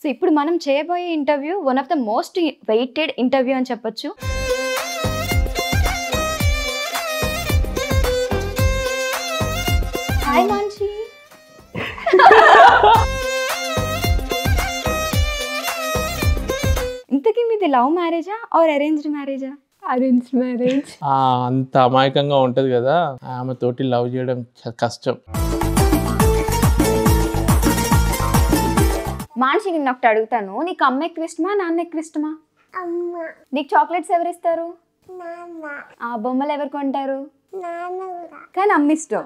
So ఇప్పుడు మనం చేయబోయే interview one of the most weighted interview అని చెప్పొచ్చు. హాయ్ మాన్షి. ఇంతకీ మీది లవ్ మ్యారేజా ఆర్ అరేంజ్డ్ మ్యారేజా? Arranged marriage. అంత అమాయకంగా ఉంటది కదా, ఆమె తోటి లవ్ చేయడం కష్టం. మాన్షి, నేను ఒకటి అడుగుతాను, నీకు అమ్మ ఎక్కువ ఇష్టమా నాన్న ఎక్కువ ఇష్టమా? నీకు చాక్లెట్స్ ఎవరు ఇస్తారు? ఆ బొమ్మలు ఎవరు కొంటారు? కానీ అమ్మ ఇష్టం.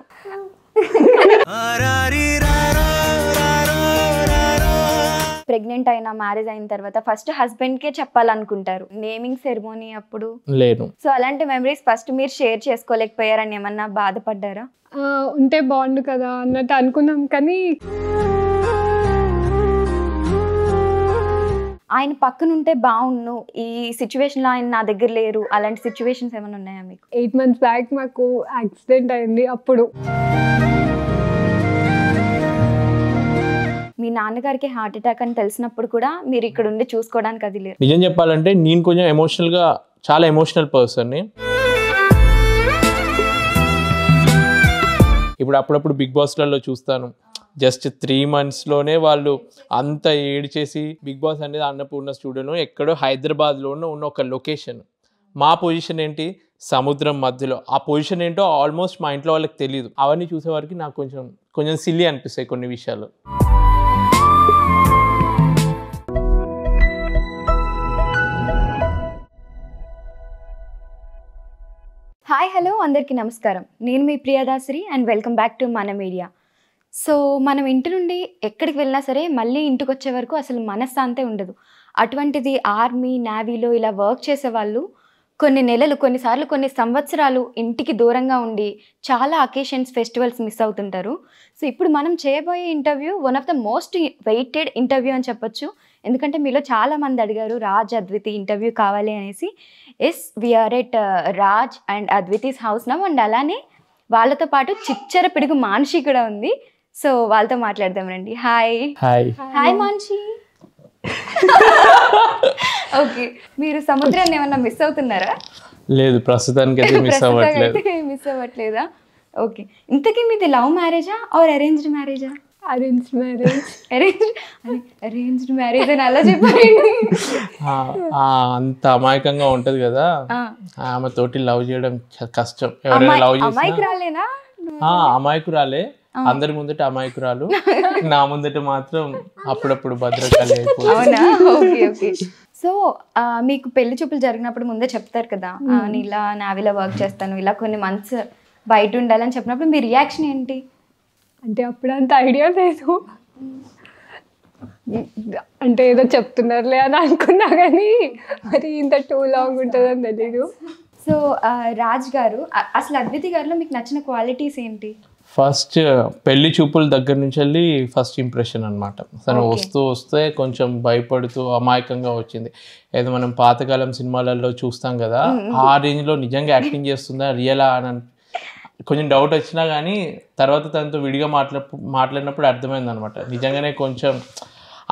ప్రెగ్నెంట్ అయినా మ్యారేజ్ అయిన తర్వాత ఫస్ట్ హస్బెండ్ కే చెప్పాలనుకుంటారు నేమింగ్ సెరమోనీ అప్పుడు. లేదు. సో అలాంటి మెమరీస్ ఫస్ట్ మీరు షేర్ చేసుకోలేకపోయారని ఏమన్నా బాధపడ్డారా? ఉంటే బాగుండు కదా అన్నట్టు అనుకున్నాం, కానీ ఆయన పక్కన ఉంటే బాగుండు, ఈ సిచ్యువేషన్లో ఆయన నా దగ్గర లేరు, అలాంటి సిచ్యువేషన్స్ ఏమైనా ఉన్నాయా మీకు? 8 months బ్యాక్ మాకు యాక్సిడెంట్ అయింది. అప్పుడు మీ నాన్నగారికి హార్ట్ అటాక్ అని తెలిసినప్పుడు కూడా మీరు ఇక్కడ ఉండి చూసుకోవడానికి అది లేదు. నిజం చెప్పాలంటే నేను కొంచెం ఎమోషనల్గా, చాలా ఎమోషనల్ పర్సన్ని. ఇప్పుడు అప్పుడప్పుడు బిగ్ బాస్లలో చూస్తాను, జస్ట్ 3 monthsలోనే వాళ్ళు అంత ఏడ్ చేసి, బిగ్ బాస్ అనేది అన్నపూర్ణ స్టూడియోను ఎక్కడో హైదరాబాద్లోనూ ఉన్న ఒక లొకేషన్. మా పొజిషన్ ఏంటి, సముద్రం మధ్యలో. ఆ పొజిషన్ ఏంటో ఆల్మోస్ట్ మా ఇంట్లో వాళ్ళకి తెలియదు. అవన్నీ చూసేవారికి నాకు కొంచెం సిల్లీ అనిపిస్తాయి కొన్ని విషయాలు. హాయ్ హలో అందరికీ నమస్కారం. నేను మీ ప్రియదాశ్రీ అండ్ వెల్కమ్ బ్యాక్ టు మన మీడియా. సో మనం ఇంటి నుండి ఎక్కడికి వెళ్ళినా సరే మళ్ళీ ఇంటికి వచ్చే వరకు అసలు మనశ్శాంతే ఉండదు. అటువంటిది ఆర్మీ, నేవీలో ఇలా వర్క్ చేసేవాళ్ళు కొన్ని నెలలు, కొన్నిసార్లు కొన్ని సంవత్సరాలు ఇంటికి దూరంగా ఉండి చాలా అకేషన్స్, ఫెస్టివల్స్ మిస్ అవుతుంటారు. సో ఇప్పుడు మనం చేయబోయే interview one of the most weighted interview అని చెప్పొచ్చు. ఎందుకంటే మీలో చాలామంది అడిగారు రాజ్ అద్వితి ఇంటర్వ్యూ కావాలి అనేసి. We're at Raj and Adviti's house now. And అలానే వాళ్ళతో పాటు చిచ్చర పిడుగు మాన్షి కూడా ఉంది. సో వాళ్ళతో మాట్లాడదాం రండి. హాయ్. హాయ్. హాయ్ మాన్షి. ఓకే, మీరు సముద్రాన్ని ఏమన్నా మిస్ అవుతున్నారా? లేదు, ప్రస్తుతానికి అయితే మిస్ అవ్వట్లేదా? ఓకే, ఇంతకీ మీది లవ్ మ్యారేజా ఆర్ అరేంజ్డ్ మ్యారేజా? Arranged marriage. అరేంజ్డ్ మ్యారేజ్ అని అలా చెప్పండి. అంత అమాయకంగా ఉంటది కదా, ఆమె తోటి లవ్ చేయడం కష్టం. ఎవరైనా లవ్ చేసినా అమాయకురాలేనా? అమాయకురాలే, అందరి ముందట అమాయకురాలు, నా ముందట మాత్రం అప్పుడప్పుడు భద్రకాళి అయిపోయింది. ఓకే. సో మీకు పెళ్లి చూపులు జరిగినప్పుడు ముందే చెప్తారు కదా, నేను ఇలా నావీలో వర్క్ చేస్తాను, ఇలా కొన్ని మంత్స్ బయట ఉండాలని చెప్పినప్పుడు మీ రియాక్షన్ ఏంటి? అంటే అప్పుడు అంత ఐడియా లేదు, అంటే ఏదో చెప్తున్నారులే అని అనుకున్నా, కానీ మరి ఇంత టూ లాంగ్ ఉంటుందని తెలీదు. సో రాజ్ గారు, అసలు అద్వితి గారిలో మీకు నచ్చిన క్వాలిటీస్ ఏంటి? ఫస్ట్ పెళ్లి చూపుల దగ్గర నుంచి వెళ్ళి ఫస్ట్ ఇంప్రెషన్ అనమాట. తను వస్తే కొంచెం భయపడుతూ అమాయకంగా వచ్చింది. ఏదో మనం పాతకాలం సినిమాలలో చూస్తాం కదా, ఆ రేంజ్లో నిజంగా యాక్టింగ్ చేస్తుందా, రియలా అని కొంచెం డౌట్ వచ్చినా కానీ తర్వాత తనతో విడిగా మాట్లాడినప్పుడు అర్థమైంది అనమాట, నిజంగానే కొంచెం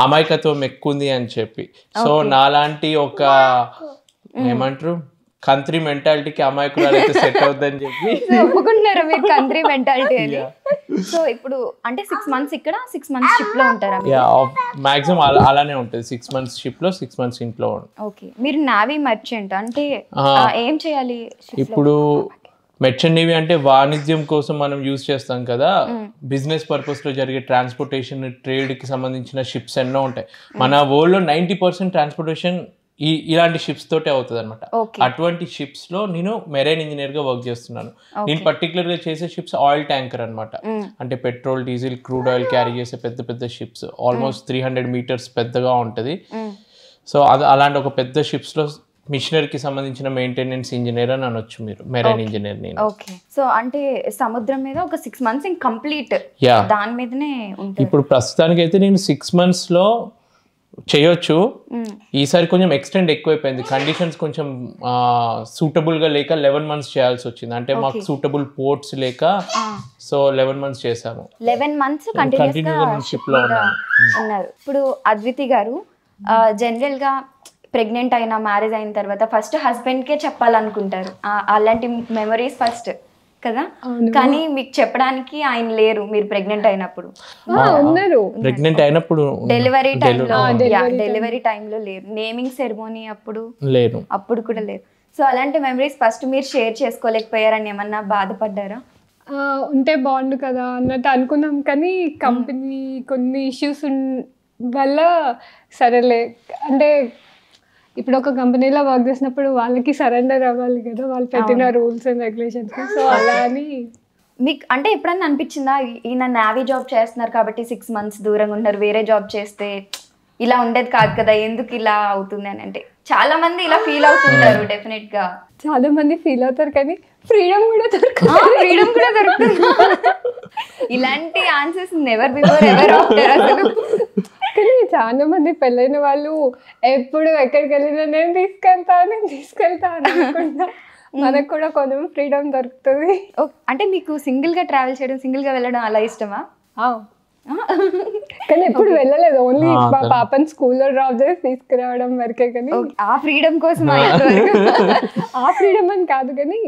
అమాయకత్వం ఎక్కువ ఉంది అని చెప్పి. సో నాలాంటి ఒక ఏమంటారు కంట్రీ మెంటాలిటీకి అమాయకురాలు అయితే సెట్ అవుతుందని చెప్పి ఒప్పుకుంటున్నారా మీరు కంట్రీ మెంటాలిటీ అని? సో ఇప్పుడు అంటే 6 months ఇక్కడ, 6 months షిప్ లో ఉంటారా? మాక్సిమం అలానే ఉంటుంది, 6 months షిప్ లో, 6 months ఇంట్లో. ఓకే, మీరు నావీ మర్చెంట్ అంటే ఏం చేయాలి? ఇప్పుడు మెర్చెంట్ నేవీ అంటే వాణిజ్యం కోసం మనం యూజ్ చేస్తాం కదా, బిజినెస్ పర్పస్ లో జరిగే ట్రాన్స్పోర్టేషన్, ట్రేడ్ కి సంబంధించిన షిప్స్ ఎన్నో ఉంటాయి. మన వరల్డ్ లో 90% ట్రాన్స్పోర్టేషన్ ఇలాంటి షిప్స్ తోటే అవుతుంది అనమాట. అటువంటి షిప్స్ లో నేను మెరైన్ ఇంజనీర్ గా వర్క్ చేస్తున్నాను. నేను పర్టికులర్ గా చేసే షిప్స్ ఆయిల్ ట్యాంకర్ అనమాట. అంటే petrol, diesel, crude oil carry చేసే పెద్ద షిప్స్, ఆల్మోస్ట్ 300 meters పెద్దగా ఉంటది. సో అలాంటి ఒక పెద్ద షిప్స్ లో మిషనరీకి సంబంధించిన మెయింటెనెన్స్ ఇంజనీర్ అని అనొచ్చు మీరు, మెరైన్ ఇంజనీర్ నేను. ఓకే, సో అంటే సముద్రం మీద ఒక 6 months కంప్లీట్ దాని మీదనే ఉంటుంది. ఇప్పుడు ప్రస్తుతానికి అయితే నేను 6 months లో చేయొచ్చు. ఈసారి కొంచెం ఎక్స్టెండ్ ఎక్కువైపోయింది, కండిషన్స్ కొంచెం సూటబుల్ గా లేక 11 months చేయాల్సి వచ్చింది. అంటే మాకు సూటబుల్ పోర్ట్స్ లేక సో 11 months చేసాము. 11 months కంటిన్యూస్ షిప్ లో ఉన్నారు. ఇప్పుడు అద్వితి గారు జనరల్ గా ప్రెగ్నెంట్ అయినా మ్యారేజ్ అయిన తర్వాత ఫస్ట్ హస్బెండ్ కే చెప్పాలనుకుంటారు అలాంటి మెమరీస్ ఫస్ట్ కదా, కానీ మీకు చెప్పడానికి ఆయన లేరు మీరు ప్రెగ్నెంట్ అయినప్పుడు. ప్రెగ్నెంట్ అయినప్పుడు డెలివరీ టైంలో లేరు, నేమింగ్ సెరమోనీ అప్పుడు లేరు, అప్పుడు కూడా లేరు. సో అలాంటి మెమరీస్ ఫస్ట్ మీరు షేర్ చేసుకోలేకపోయారని ఏమన్నా బాధపడ్డారా? ఉంటే బాగుండు కదా అన్నట్టు అనుకున్నాం, కానీ కంపెనీ కొన్ని ఇష్యూస్ వల్ల సరేలే అంటే ఇప్పుడు ఒక కంపెనీలో వర్క్ చేసినప్పుడు వాళ్ళకి సరెండర్ అవ్వాలి కదా, వాళ్ళు పెట్టిన రూల్స్ అండ్ రెగ్యులేషన్స్. సో అలా అని మీకు అంటే ఎప్పుడన్నా అనిపించిందా ఈయన నావీ జాబ్ చేస్తున్నారు కాబట్టి 6 months దూరంగా ఉన్నారు, వేరే జాబ్ చేస్తే ఇలా ఉండేది కాదు కదా, ఎందుకు ఇలా అవుతుంది అని? అంటే చాలా మంది ఇలా ఫీల్ అవుతుంటారు, డెఫినెట్ గా చాలా మంది ఫీల్ అవుతారు, కానీ ఫ్రీడమ్ కూడా దొరుకుతుంది. ఇలాంటి answers never before ever after అసలు. కానీ చాలా మంది పెళ్ళైన వాళ్ళు ఎప్పుడు ఎక్కడికి వెళ్ళినా నేను తీసుకెళ్తా అనుకుంటా. మనకు కూడా కొంచెం ఫ్రీడమ్ దొరుకుతుంది. అంటే మీకు సింగిల్ గా ట్రావెల్ చేయడం, సింగిల్ గా వెళ్ళడం అలా ఇష్టమా? కానీ ఎప్పుడు వెళ్ళలేదు, ఓన్లీ మా పాపని స్కూల్లో డ్రాప్ చేసి తీసుకురావడం వరకే. కానీ ఆ ఫ్రీడమ్ కోసం ఆ ఫ్రీడమ్ అని కాదు, కానీ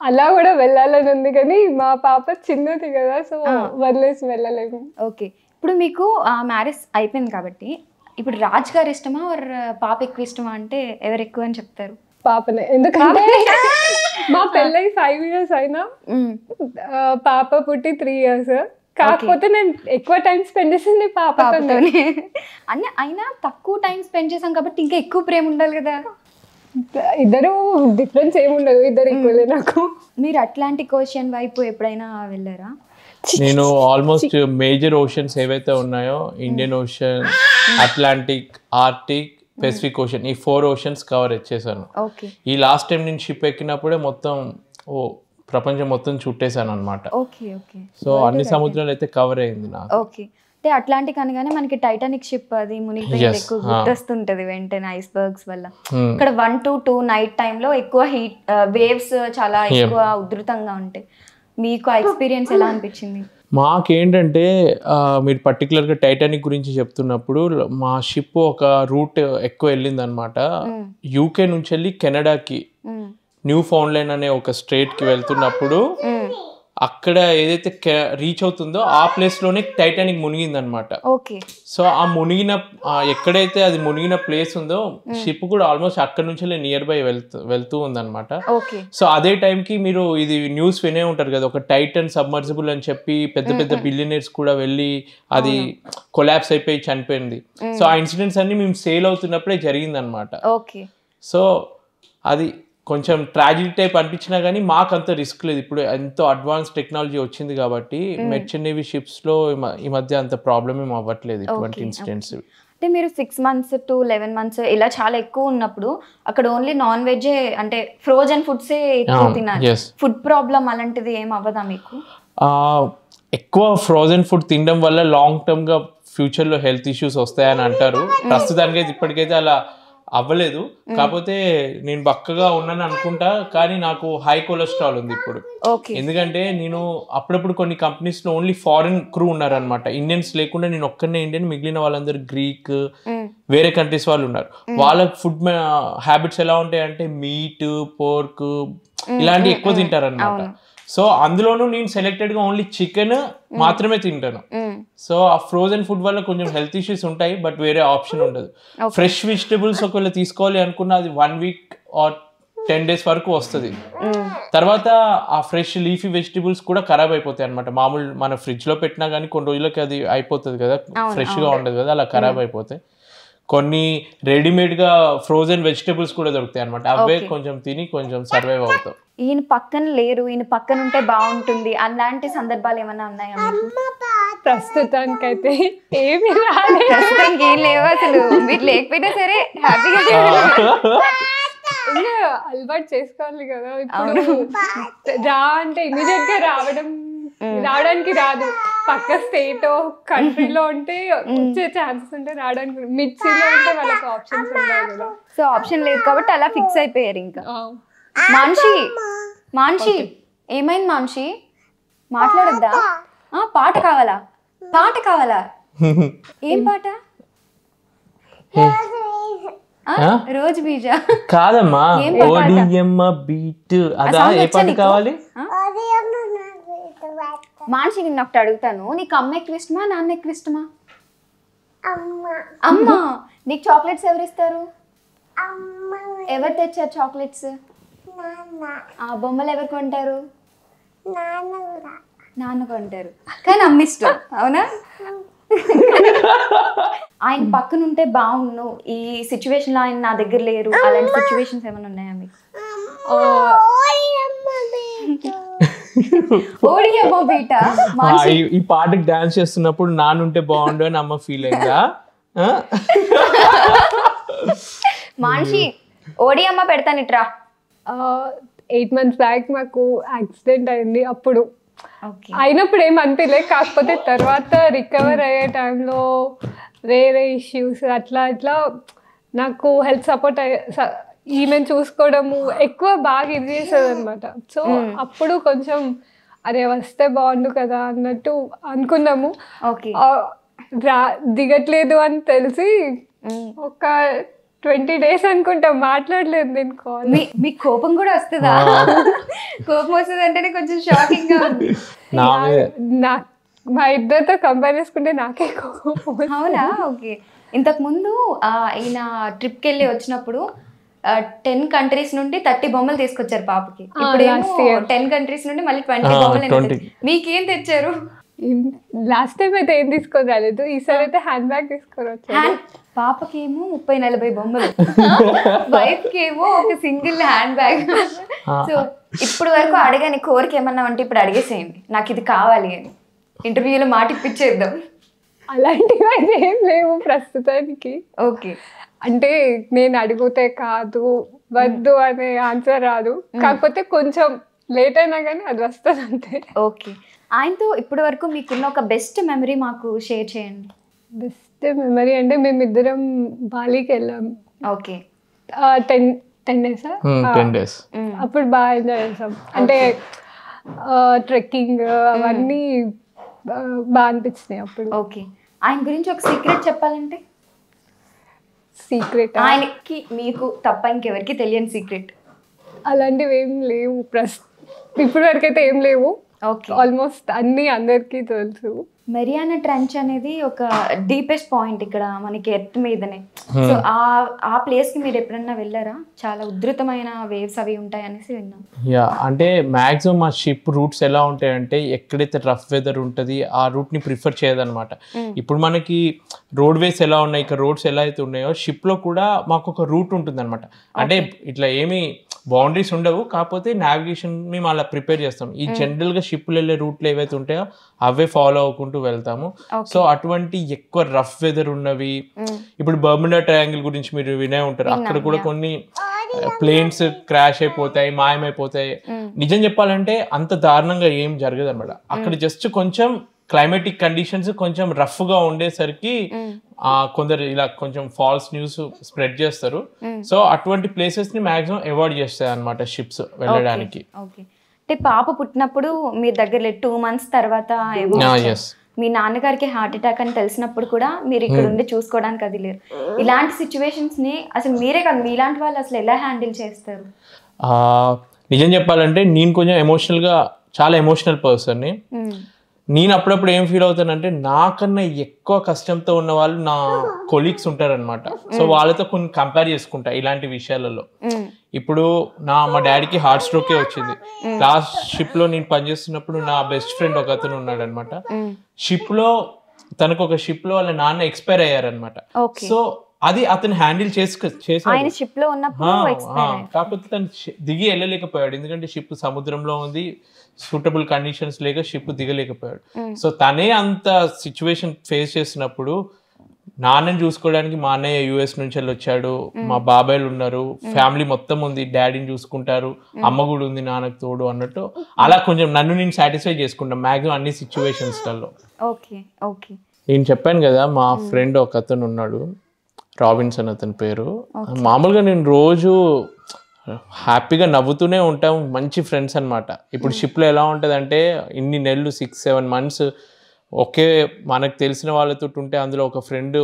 అలా కూడా వెళ్ళాలని ఉంది, కానీ మా పాప చిన్నది కదా, సో వదిలేసి వెళ్ళలేము. ఓకే, ఇప్పుడు మీకు మ్యారేజ్ అయిపోయింది కాబట్టి ఇప్పుడు రాజ్ గారు ఇష్టమా పాప ఎక్కువ ఇష్టమా అంటే ఎవరు ఎక్కువ అని చెప్తారు? పాపనే, ఎందుకంటే మా పెళ్ళై 5 years అయినా పాప పుట్టి 3 years. కాకపోతే నేను ఎక్కువ టైం స్పెండ్ చేసింది పాపతోనే. అయినా తక్కువ టైం స్పెండ్ చేసాం కాబట్టి ఇంకా ఎక్కువ ప్రేమ ఉండాలి కదా. ఇద్దరు డిఫరెన్స్ ఏముండదు, ఇద్దరు ఈక్వలే నాకు. మీరు అట్లాంటిక్ ఓషన్ వైపు ఎప్పుడైనా వెళ్ళారా? నేను ఆల్మోస్ట్ మేజర్ ఓషన్స్ ఏవైతే ఉన్నాయో, Indian ocean, Atlantic, Arctic, Pacific ocean, ఈ 4 oceans కవర్ చేశాను. ఈ లాస్ట్ టైం నేను షిప్ ఎక్కినప్పుడే మొత్తం ప్రపంచం మొత్తం చుట్టేశాను అనమాట. సో అన్ని సముద్రాలు అయితే కవర్ అయింది నాకు. అంటే అట్లాంటిక్ అనగానే మనకి టైటానిక్ షిప్ అది మునిగిపోయింది ఎక్కువ గుర్తొస్తుంటది వెంటనే ఐస్బర్గ్స్ వల్ల. ఇక్కడ 1 to 2 నైట్ టైంలో ఎక్కువ హీట్ వేవ్స్ చాలా ఎక్కువ ఉధృతంగా ఉంటాయి. మీకు ఆ ఎక్స్పీరియన్స్ ఎలా అనిపించింది? మాకేంటంటే మీరు పర్టికులర్గా టైటానిక్ గురించి చెప్తున్నప్పుడు మా షిప్ ఒక రూట్ ఎక్కువ వెళ్ళింది అనమాట. యూకే నుంచి వెళ్ళి కెనడాకి న్యూ ఫౌండ్లాండ్ అనే ఒక స్టేట్కి వెళ్తున్నప్పుడు అక్కడ ఏదైతే రీచ్ అవుతుందో ఆ ప్లేస్ లోనే టైటానిక్ మునిగింది అనమాట. సో ఆ మునిగిన ఎక్కడైతే అది మునిగిన ప్లేస్ ఉందో షిప్ కూడా ఆల్మోస్ట్ అక్కడ నుంచి నియర్ బై వెళ్తూ ఉందన్నమాట. సో అదే టైంకి మీరు ఇది న్యూస్ వినే ఉంటారు కదా, ఒక టైటన్ సబ్మర్సిబుల్ అని చెప్పి పెద్ద పెద్ద బిలియనీర్స్ కూడా వెళ్ళి అది కొలాప్స్ అయిపోయి చనిపోయింది. సో ఆ ఇన్సిడెంట్స్ అన్ని మేము సేల్ అవుతున్నప్పుడే జరిగింది అనమాట. సో అది కొంచెం ట్రాజిడీ టైప్ అనిపించినా కానీ మాకు అంత రిస్క్ లేదు. ఇప్పుడు ఎంతో అడ్వాన్స్ టెక్నాలజీ వచ్చింది కాబట్టి మెర్చెంట్ నేవీ షిప్స్ లో ఈ మధ్య అంత ప్రాబ్లమ్ ఏం అవ్వట్లేదు ఇటువంటి ఇన్సిడెంట్స్. అంటే మీరు 6 months to 11 months ఇలా చాలా ఎక్కువ ఉన్నప్పుడు అక్కడ ఓన్లీ నాన్ వెజ్ అంటే ఫ్రోజన్ ఫుడ్సే ఎక్కువ తినాలి. ఫుడ్ ప్రాబ్లం అలాంటిది ఏం అవ్వదా మీకు? ఎక్కువ ఫ్రోజన్ ఫుడ్ తినడం వల్ల లాంగ్ టర్మ్ గా ఫ్యూచర్ లో హెల్త్ ఇష్యూస్ వస్తాయని అంటారు. ప్రస్తుతానికైతే ఇప్పటికైతే అలా అవ్వలేదు. కాకపోతే నేను బక్కగా ఉన్నాను అనుకుంటా, కానీ నాకు హై కొలెస్ట్రాల్ ఉంది ఇప్పుడు. ఎందుకంటే నేను అప్పుడప్పుడు కొన్ని కంపెనీస్ లో ఓన్లీ ఫారిన్ క్రూ ఉన్నారనమాట, ఇండియన్స్ లేకుండా నేను ఒక్కనే ఇండియన్, మిగిలిన వాళ్ళందరూ గ్రీక్ వేరే కంట్రీస్ వాళ్ళు ఉన్నారు. వాళ్ళ ఫుడ్ హ్యాబిట్స్ ఎలా ఉంటాయంటే మీట్, పోర్క్ ఇలాంటివి ఎక్కువ తింటారనమాట. సో అందులోనూ నేను సెలెక్టెడ్ గా ఓన్లీ చికెన్ మాత్రమే తింటాను. సో ఆ ఫ్రోజన్ ఫుడ్ వల్ల కొంచెం హెల్త్ ఇష్యూస్ ఉంటాయి, బట్ వేరే ఆప్షన్ ఉండదు. ఫ్రెష్ వెజిటబుల్స్ ఒకవేళ తీసుకోవాలి అనుకున్న అది 1 week or 10 days వరకు వస్తుంది. తర్వాత ఆ ఫ్రెష్ లీఫీ వెజిటబుల్స్ కూడా ఖరాబ్ అయిపోతాయి అనమాట. మామూలు మన ఫ్రిడ్జ్ లో పెట్టినా కానీ కొన్ని రోజులకి అది అయిపోతుంది కదా, ఫ్రెష్ గా ఉండదు కదా, అలా ఖరాబ్ అయిపోతాయి. కొన్ని రెడీమేడ్ గా ఫ్రోజన్ వెజిటబుల్స్ కూడా దొరుకుతాయి అనమాట, అవే కొంచెం తిని కొంచెం సర్వైవ్ అవుతాం. ఈయన పక్కన లేరు, ఈయన పక్కన ఉంటే బాగుంటుంది అలాంటి సందర్భాలు ఏమైనా ఉన్నాయా మీకు? ప్రస్తుతానికైతే ఏమి ప్రస్తుతానికి ఏం లేవు అసలు. మీరు లేకపోయినా సరే హ్యాపీగా అలవాటు చేసుకోవాలి కదా. ఇప్పుడు రా అంటే ఇమీడియట్ గా రావడం రావడానికి రాదు. పక్క స్టేట్ కంట్రీలో ఉంటే వచ్చే ఛాన్సెస్ ఉంటే రావడానికి, మిర్చిలో ఉంటే వాళ్ళకి ఆప్షన్స్ ఉన్నాయి కదా. సో ఆప్షన్ లేదు కాబట్టి అలా ఫిక్స్ అయిపోయారు. ఇంకా మాన్షి ఏమైంది మాన్షి? మాట్లాడద్దా? పాట కావాలా? పాట కావాలా? ఏం పాట? రోజు బీజా కాదమ్మా, ఓడియమ్మ బీట్ అదా? ఏ పాట కావాలి? మాన్షి నిన్న ఒకటి అడుగుతాను, నీకు అమ్మ ఎక్కువ ఇష్టమా నాన్న ఎక్కువ ఇష్టమా? అమ్మ. నీకు చాక్లెట్స్ ఎవరు ఇస్తారు? ఎవరు తెచ్చారు చాక్లెట్స్? బొమ్మలు ఎవరు కొంటారు? నాన్న కొంటారు, కానీ అమ్మ ఇష్టం. అవునా? ఆయన పక్కన ఉంటే బాగుండు, ఈ సిచ్యువేషన్ లో ఆయన నా దగ్గర లేరు, అలాంటి సిచ్యువేషన్స్ ఏమైనా ఉన్నాయా మీకు? ఓడియమ్మ బీట. ఈ పాటకి డాన్స్ చేస్తున్నప్పుడు నానుంటే బాగుండు అని అమ్మ ఫీల్ అయిందా? మాన్షి ఓడియమ్మ పెడతాను ఇట్రా. 8 months బ్యాక్ మాకు యాక్సిడెంట్ అయింది. అప్పుడు అయినప్పుడు ఏం అనిపించలే, కాకపోతే తర్వాత రికవర్ అయ్యే టైంలో వేరే ఇష్యూస్ అట్లా ఇట్లా నాకు హెల్త్ సపోర్ట్ ఈమెను చూసుకోవడము ఎక్కువ బాగా ఇది చేసేది అనమాట. సో అప్పుడు కొంచెం అరే వస్తే బాగుండు కదా అన్నట్టు అనుకున్నాము. దిగట్లేదు అని తెలిసి ఒక 20 days అనుకుంటా మాట్లాడలేదు నేను కాల్. మీకు కోపం కూడా వస్తుందా? కోపం వస్తుంది అంటేనే కొంచెం షాకింగ్ గా ఉంది. మా ఇద్దరితో కంపేర్ చేసుకుంటే నాకే కోపం. అవునా? ఓకే. ఇంతకు ముందు ఈయన ట్రిప్కి వెళ్ళి వచ్చినప్పుడు 10 countries నుండి 30 బొమ్మలు తీసుకొచ్చారు పాపకి. ఇప్పుడు 10 countries నుండి మళ్ళీ 20 బొమ్మలు. మీకేం తెచ్చారు? లాస్ట్ టైం అయితే ఏం తీసుకొని రాలేదు, ఈసారి అయితే హ్యాండ్ బ్యాగ్ తీసుకొని వచ్చారు. పాపకేమో 30-40 బొమ్మలు, వైఫ్ కేమో ఒక సింగిల్ హ్యాండ్ బ్యాగ్. సో ఇప్పుడు వరకు అడగని కోరిక ఏమన్నా అంటే ఇప్పుడు అడిగేసేయండి, నాకు ఇది కావాలి అని. ఇంటర్వ్యూలో మాట ఇప్పించేద్దాం. అలాంటివి అయితే ఏం లేవు ప్రస్తుతానికి. ఓకే. అంటే నేను అడిగితే కాదు వద్దు అనే ఆన్సర్ రాదు, కాకపోతే కొంచెం లేట్ అయినా కానీ అది వస్తుంది అంతే. ఓకే. ఆయనతో ఇప్పటి వరకు మీకున్న ఒక బెస్ట్ మెమరీ మాకు షేర్ చేయండి. బెస్ట్ మెమరీ అంటే మేమిద్దరం బాలీకి వెళ్ళాం. ఓకే. 10 days. అప్పుడు బాగా ఎంజాయ్ చేసాం. అంటే ట్రెక్కింగ్ అవన్నీ బాగా అనిపించినాయి అప్పుడు. ఓకే. ఆయన గురించి ఒక సీక్రెట్ చెప్పాలంటే? సీక్రెట్ ఆయనకి మీకు తప్ప ఇంకెవరికి తెలియని సీక్రెట్ అలాంటివి ఏం లేవు ఇప్పటి వరకు అయితే ఏం లేవు. ఆల్మోస్ట్ అన్ని అందరికీ తెలుసు. మెరియానా ట్రెంచ్ అనేది ఒక డీపెస్ట్ పాయింట్ ఇక్కడ మనకి ఎర్త్ మీదనే. సో ఆ ప్లేస్ కి మీరు ఎప్పుడన్నా వెళ్ళారా? చాలా ఉధృతమైన వేవ్స్ అవి ఉంటాయి అనేసి విన్నాం. యా, అంటే మ్యాక్సిమం ఆ షిప్ రూట్స్ ఎలా ఉంటాయంటే ఎక్కడైతే రఫ్ వెదర్ ఉంటుంది ఆ రూట్ ని ప్రిఫర్ చేయదన్నమాట. ఇప్పుడు మనకి రోడ్ వేస్ ఎలా ఉన్నాయి, ఇక్కడ రోడ్స్ ఎలా అయితే ఉన్నాయో షిప్ లో కూడా మాకు ఒక రూట్ ఉంటుంది అనమాట. అంటే ఇట్లా ఏమి బౌండరీస్ ఉండవు, కాకపోతే నావిగేషన్ మేము అలా ప్రిపేర్ చేస్తాం. ఈ జనరల్ గా షిప్లు వెళ్ళే రూట్లు ఏవైతే ఉంటాయో అవే ఫాలో అవ్వకుంటూ వెళ్తాము. సో అటువంటి ఎక్కువ రఫ్ వెదర్ ఉన్నవి, ఇప్పుడు బర్ముడా ట్రయాంగిల్ గురించి మీరు వినే ఉంటారు, అక్కడ కూడా కొన్ని ప్లేన్స్ క్రాష్ అయిపోతాయి, మాయమైపోతాయి. నిజం చెప్పాలంటే అంత దారుణంగా ఏం జరగదు అనమాట. అక్కడ జస్ట్ కొంచెం క్లైమేటిక్ కండిషన్స్ కొంచెం రఫ్ గా ఉండేసరికి కొందరు ఇలా కొంచెం ఫాల్స్ న్యూస్ స్ప్రెడ్ చేస్తారు. సో అటువంటి ప్లేసెస్ ని మాక్సిమం అవాయిడ్ చేస్తాయి అనమాట షిప్స్ వెళ్ళడానికి. అంటే పాప పుట్టినప్పుడు మీ దగ్గర 2 months తర్వాత మీ నాన్నగారికి హార్ట్ అటాక్ అని తెలిసినప్పుడు కూడా మీరు ఇక్కడ ఉండి చూసుకోవడానికి అది లేరు. ఇలాంటి సిచ్యువేషన్స్ ని అసలు మీరే కాదు మీలాంటి వాళ్ళు అసలు ఎలా హ్యాండిల్ చేస్తారు? నిజం చెప్పాలంటే నేను కొంచెం చాలా ఎమోషనల్ పర్సన్ని. నేను అప్పుడప్పుడు ఏం ఫీల్ అవుతానంటే నాకన్నా ఎక్కువ కష్టంతో ఉన్న వాళ్ళు నా కొలీగ్స్ ఉంటారనమాట. సో వాళ్ళతో కొన్ని కంపేర్ చేసుకుంటా ఇలాంటి విషయాలలో. ఇప్పుడు మా డాడీకి హార్ట్ స్ట్రోకే వచ్చింది. లాస్ట్ షిప్ లో నేను పనిచేస్తున్నప్పుడు నా బెస్ట్ ఫ్రెండ్ ఒక అతను ఉన్నాడు అనమాట. తనకు ఒక షిప్ లో వాళ్ళ నాన్న ఎక్స్పైర్ అయ్యారనమాట. సో అది అతను హ్యాండిల్ చేసాడు. కాకపోతే తను దిగి వెళ్ళలేకపోయాడు, ఎందుకంటే షిప్ సముద్రంలో ఉంది, సూటబుల్ కండిషన్స్ లేక షిప్ దిగలేకపోయాడు. సో తనే అంత సిచ్యువేషన్ ఫేస్ చేసినప్పుడు నాన్నని చూసుకోవడానికి మా అన్నయ్య యుఎస్ నుంచి వెళ్ళి వచ్చాడు, మా బాబాయ్లు ఉన్నారు, ఫ్యామిలీ మొత్తం ఉంది, డాడీని చూసుకుంటారు, అమ్మ కూడా ఉంది నాన్నకు తోడు అన్నట్టు అలా కొంచెం నన్ను నేను సాటిస్ఫై చేసుకుంటాను మ్యాక్సిమం అన్ని సిచ్యువేషన్స్లలో. Okay okay. నేను చెప్పాను కదా మా ఫ్రెండ్ ఒక అతను ఉన్నాడు, రాబిన్సన్ అతని పేరు. మామూలుగా నేను రోజు హ్యాపీగా నవ్వుతూనే ఉంటాం, మంచి ఫ్రెండ్స్ అనమాట. ఇప్పుడు షిప్లో ఎలా ఉంటుంది అంటే ఇన్ని నెలలు 6-7 months ఒకే మనకు తెలిసిన వాళ్ళతో ఉంటే అందులో ఒక ఫ్రెండ్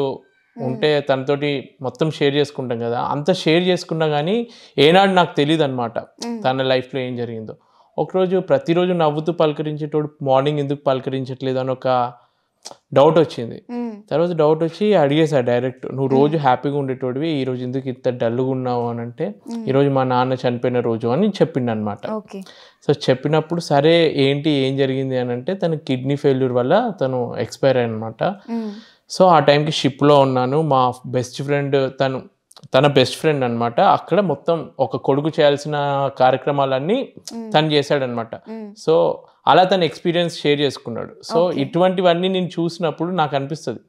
ఉంటే తనతోటి మొత్తం షేర్ చేసుకుంటాం కదా, అంత షేర్ చేసుకున్నా కానీ ఏనాడు నాకు తెలియదు అనమాట తన లైఫ్లో ఏం జరిగిందో. ఒకరోజు ప్రతిరోజు నవ్వుతూ పలకరించేటోడు మార్నింగ్ ఎందుకు పలకరించట్లేదు అని ఒక డౌట్ వచ్చింది. తర్వాత డౌట్ వచ్చి అడిగేసా డైరెక్ట్, నువ్వు రోజు హ్యాపీగా ఉండేటోడివి ఈ రోజు ఎందుకు ఇంత డల్గా ఉన్నావు అని అంటే, ఈరోజు మా నాన్న చనిపోయిన రోజు అని చెప్పిండు అనమాట. సో చెప్పినప్పుడు సరే ఏంటి ఏం జరిగింది అని అంటే, తన కిడ్నీ ఫెయిల్యూర్ వల్ల తను ఎక్స్పైర్ అయ్యనమాట. సో ఆ టైంకి షిప్లో ఉన్నాను, మా బెస్ట్ ఫ్రెండ్ తన బెస్ట్ ఫ్రెండ్ అనమాట. అక్కడ మొత్తం ఒక కొడుకు చేయాల్సిన కార్యక్రమాలన్నీ తను చేశాడనమాట. సో అలా తన ఎక్స్పీరియన్స్ షేర్ చేసుకున్నాడు. సో ఇటువంటివన్నీ నేను చూసినప్పుడు నాకు అనిపిస్తుంది,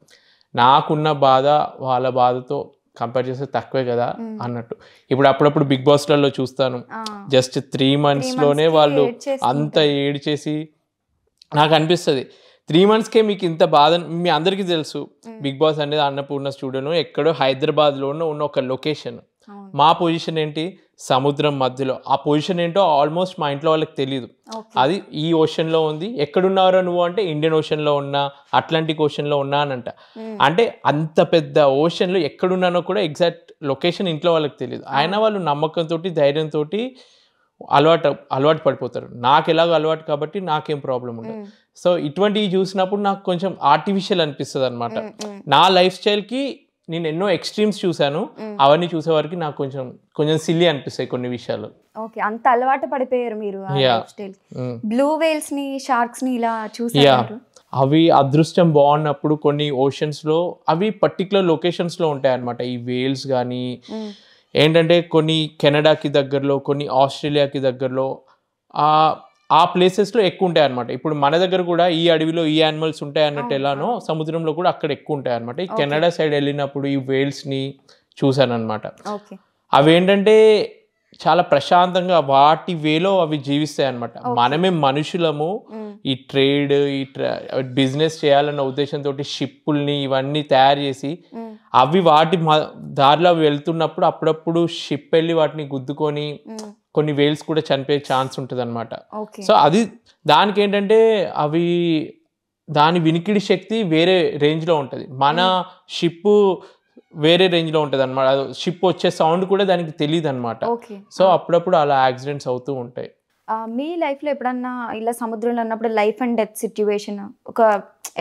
నాకున్న బాధ వాళ్ళ బాధతో కంపేర్ చేస్తే తక్కువే కదా అన్నట్టు. ఇప్పుడు అప్పుడప్పుడు బిగ్ బాస్లలో చూస్తాను, జస్ట్ 3 monthsలోనే వాళ్ళు అంత ఏడ్చేసి నాకు అనిపిస్తుంది 3 monthsకే మీకు ఇంత బాధ. మీ అందరికీ తెలుసు బిగ్ బాస్ అనేది అన్నపూర్ణ స్టూడియోను ఎక్కడో హైదరాబాద్లోనూ ఉన్న ఒక లొకేషన్. మా పొజిషన్ ఏంటి, సముద్రం మధ్యలో. ఆ పొజిషన్ ఏంటో ఆల్మోస్ట్ మా ఇంట్లో వాళ్ళకి తెలియదు. అది ఈ ఓషన్లో ఉంది, ఎక్కడున్నారో నువ్వు అంటే ఇండియన్ ఓషన్లో ఉన్నా, అట్లాంటిక్ ఓషన్లో ఉన్నా అని అంట. అంటే అంత పెద్ద ఓషన్లో ఎక్కడున్నానో కూడా ఎగ్జాక్ట్ లొకేషన్ ఇంట్లో వాళ్ళకి తెలియదు. అయినా వాళ్ళు నమ్మకంతో ధైర్యంతో అలవాటు పడిపోతారు. నాకు ఎలాగో అలవాటు కాబట్టి నాకేం ప్రాబ్లం ఉండదు. సో ఇటువంటివి చూసినప్పుడు నాకు కొంచెం ఆర్టిఫిషియల్ అనిపిస్తుంది అనమాట. నా లైఫ్ స్టైల్కి నేను ఎన్నో ఎక్స్ట్రీమ్స్ చూశాను, అవన్నీ చూసేవారికి నాకు కొంచెం సిల్లీ అనిపిస్తాయి కొన్ని విషయాలు. ఓకే, అంత అలవాటు పడిపోయారు మీరు బ్లూ వేల్స్ ని, షార్క్స్ ని ఇలా చూసారు. అవి అదృష్టం బాగున్నప్పుడు కొన్ని ఓషన్స్లో అవి పర్టికులర్ లొకేషన్స్లో ఉంటాయి అన్నమాట. ఈ వేల్స్ కానీ ఏంటంటే కొన్ని కెనడాకి దగ్గరలో, కొన్ని ఆస్ట్రేలియాకి దగ్గరలో ఆ ప్లేసెస్లో ఎక్కువ ఉంటాయి అనమాట. ఇప్పుడు మన దగ్గర కూడా ఈ అడవిలో ఈ యానిమల్స్ ఉంటాయి అన్నట్టు ఎలానో సముద్రంలో కూడా అక్కడ ఎక్కువ ఉంటాయి అనమాట. ఈ కెనడా సైడ్ వెళ్ళినప్పుడు ఈ వేల్స్ని చూశాను అనమాట. అవి ఏంటంటే చాలా ప్రశాంతంగా వాటి వేలో అవి జీవిస్తాయి అనమాట. మనమే మనుషులము ఈ ట్రేడ్ బిజినెస్ చేయాలన్న ఉద్దేశంతో షిప్పుల్ని ఇవన్నీ తయారు చేసి అవి వాటి దారిలో వెళ్తున్నప్పుడు అప్పుడప్పుడు షిప్ వెళ్ళి వాటిని గుద్దుకొని కొన్ని వేల్స్ కూడా చనిపోయే ఛాన్స్ ఉంటుంది అనమాట. సో అది దానికి ఏంటంటే అవి దాని వినికిడి శక్తి వేరే రేంజ్లో ఉంటుంది, మన షిప్ వేరే రేంజ్లో ఉంటుంది అనమాట. షిప్ వచ్చే సౌండ్ కూడా దానికి తెలియదు అనమాట. సో అప్పుడప్పుడు అలా యాక్సిడెంట్స్ అవుతూ ఉంటాయి. మీ లైఫ్లో ఎప్పుడన్నా ఇలా సముద్రంలో ఉన్నప్పుడు లైఫ్ అండ్ డెత్ సిచ్యువేషన్, ఒక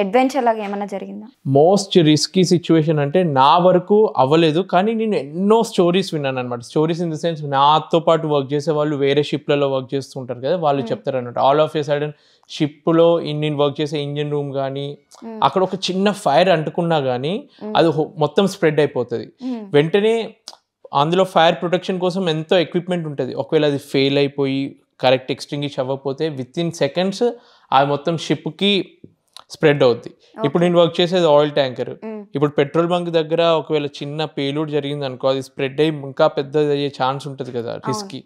అడ్వెంచర్ లాగా ఏమైనా జరిగిందా? మోస్ట్ రిస్కీ సిచ్యువేషన్ అంటే నా వరకు అవ్వలేదు, కానీ నేను ఎన్నో స్టోరీస్ విన్నాను అనమాట. స్టోరీస్ ఇన్ ద సెన్స్ నాతో పాటు వర్క్ చేసే వాళ్ళు వేరే షిప్లలో వర్క్ చేస్తుంటారు కదా, వాళ్ళు చెప్తారు అన్నమాట. ఆల్ ఆఫ్ ఏ సడన్ షిప్లో నేను వర్క్ చేసే ఇంజిన్ రూమ్ కానీ అక్కడ ఒక చిన్న ఫైర్ అంటుకున్నా కానీ అది మొత్తం స్ప్రెడ్ అయిపోతుంది. వెంటనే అందులో ఫైర్ ప్రొటెక్షన్ కోసం ఎంతో ఎక్విప్మెంట్ ఉంటుంది. ఒకవేళ అది ఫెయిల్ అయిపోయి కరెక్ట్ ఎక్స్టింగ్విష్ అవ్వకపోతే విత్ ఇన్ సెకండ్స్ అది మొత్తం షిప్కి స్ప్రెడ్ అవుద్ది. ఇప్పుడు నేను వర్క్ చేసేది ఆయిల్ ట్యాంకర్. ఇప్పుడు పెట్రోల్ బంక్ దగ్గర ఒకవేళ చిన్న పేలుడు జరిగింది అనుకో, అది స్ప్రెడ్ అయ్యి ఇంకా పెద్దది అయ్యే ఛాన్స్ ఉంటుంది కదా, రిస్కీ.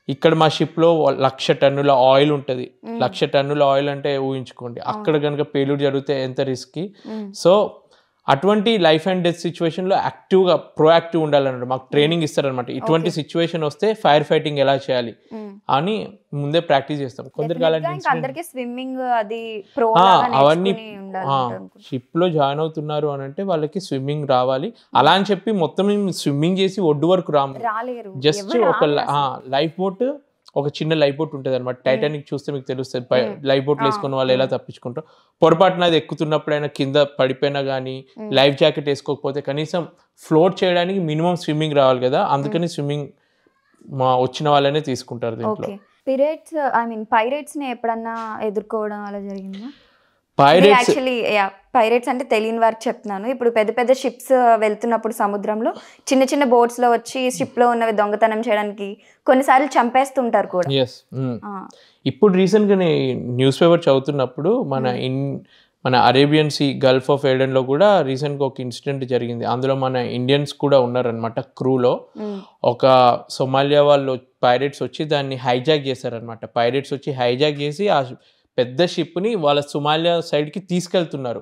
ఇక్కడ మా షిప్లో 1,00,000 టన్నుల ఆయిల్ ఉంటుంది. 1,00,000 టన్నుల ఆయిల్ అంటే ఊహించుకోండి, అక్కడ కనుక పేలుడు జరిగితే ఎంత రిస్కీ. సో అటువంటి లైఫ్ అండ్ డెత్ సిచ్యువేషన్లో యాక్టివ్గా ప్రోయాక్టివ్ ఉండాలన్నమాట. మాకు ట్రైనింగ్ ఇస్తారనమాట. ఇటువంటి సిచ్యువేషన్ వస్తే ఫైర్ ఫైటింగ్ ఎలా చేయాలి అని ముందే ప్రాక్టీస్ చేస్తాం. కొందరికి అవన్నీ షిప్లో జాయిన్ అవుతున్నారు అని అంటే వాళ్ళకి స్విమ్మింగ్ రావాలి. అలా అని చెప్పి మొత్తం స్విమ్మింగ్ చేసి ఒడ్డు వరకు జస్ట్ ఒక లైఫ్ బోట్, ఒక చిన్న లైఫ్ బోట్ ఉంటుంది అనమాట. టైటానిక్ చూస్తే మీకు తెలుస్తుంది, లైఫ్ బోట్లు వేసుకున్న వాళ్ళు ఎలా తప్పించుకుంటారు. పొరపాటున అది ఎక్కుతున్నప్పుడైనా కింద పడిపోయినా కానీ లైఫ్ జాకెట్ వేసుకోకపోతే కనీసం ఫ్లోట్ చేయడానికి మినిమం స్విమ్మింగ్ రావాలి కదా, అందుకని స్విమ్మింగ్ వచ్చిన వాళ్ళనే తీసుకుంటారు దీంట్లో. పైరేట్స్ ని ఎప్పుడన్నా ఎదుర్కోవడం అలా జరిగిందా? పైరేట్స్ అంటే తెలియని వారికి చెప్తున్నాను. ఇప్పుడు పెద్ద పెద్ద షిప్స్ వెళ్తున్నప్పుడు సముద్రంలో చిన్న చిన్న బోట్స్ లో వచ్చి షిప్ లో ఉన్నవి దొంగతనం చేయడానికి కొన్నిసార్లు చంపేస్తుంటారు కూడా. ఇప్పుడు రీసెంట్ గా న్యూస్ పేపర్ చదువుతున్నప్పుడు మన మన అరేబియన్ సీ గల్ఫ్ ఆఫ్ ఏడెన్లో కూడా రీసెంట్గా ఒక ఇన్సిడెంట్ జరిగింది. అందులో మన ఇండియన్స్ కూడా ఉన్నారనమాట క్రూలో. ఒక సొమాలియా వాళ్ళు పైరేట్స్ వచ్చి దాన్ని హైజాక్ చేశారనమాట. పైరేట్స్ వచ్చి హైజాక్ చేసి ఆ పెద్ద షిప్ని వాళ్ళ సొమాలియా సైడ్కి తీసుకెళ్తున్నారు.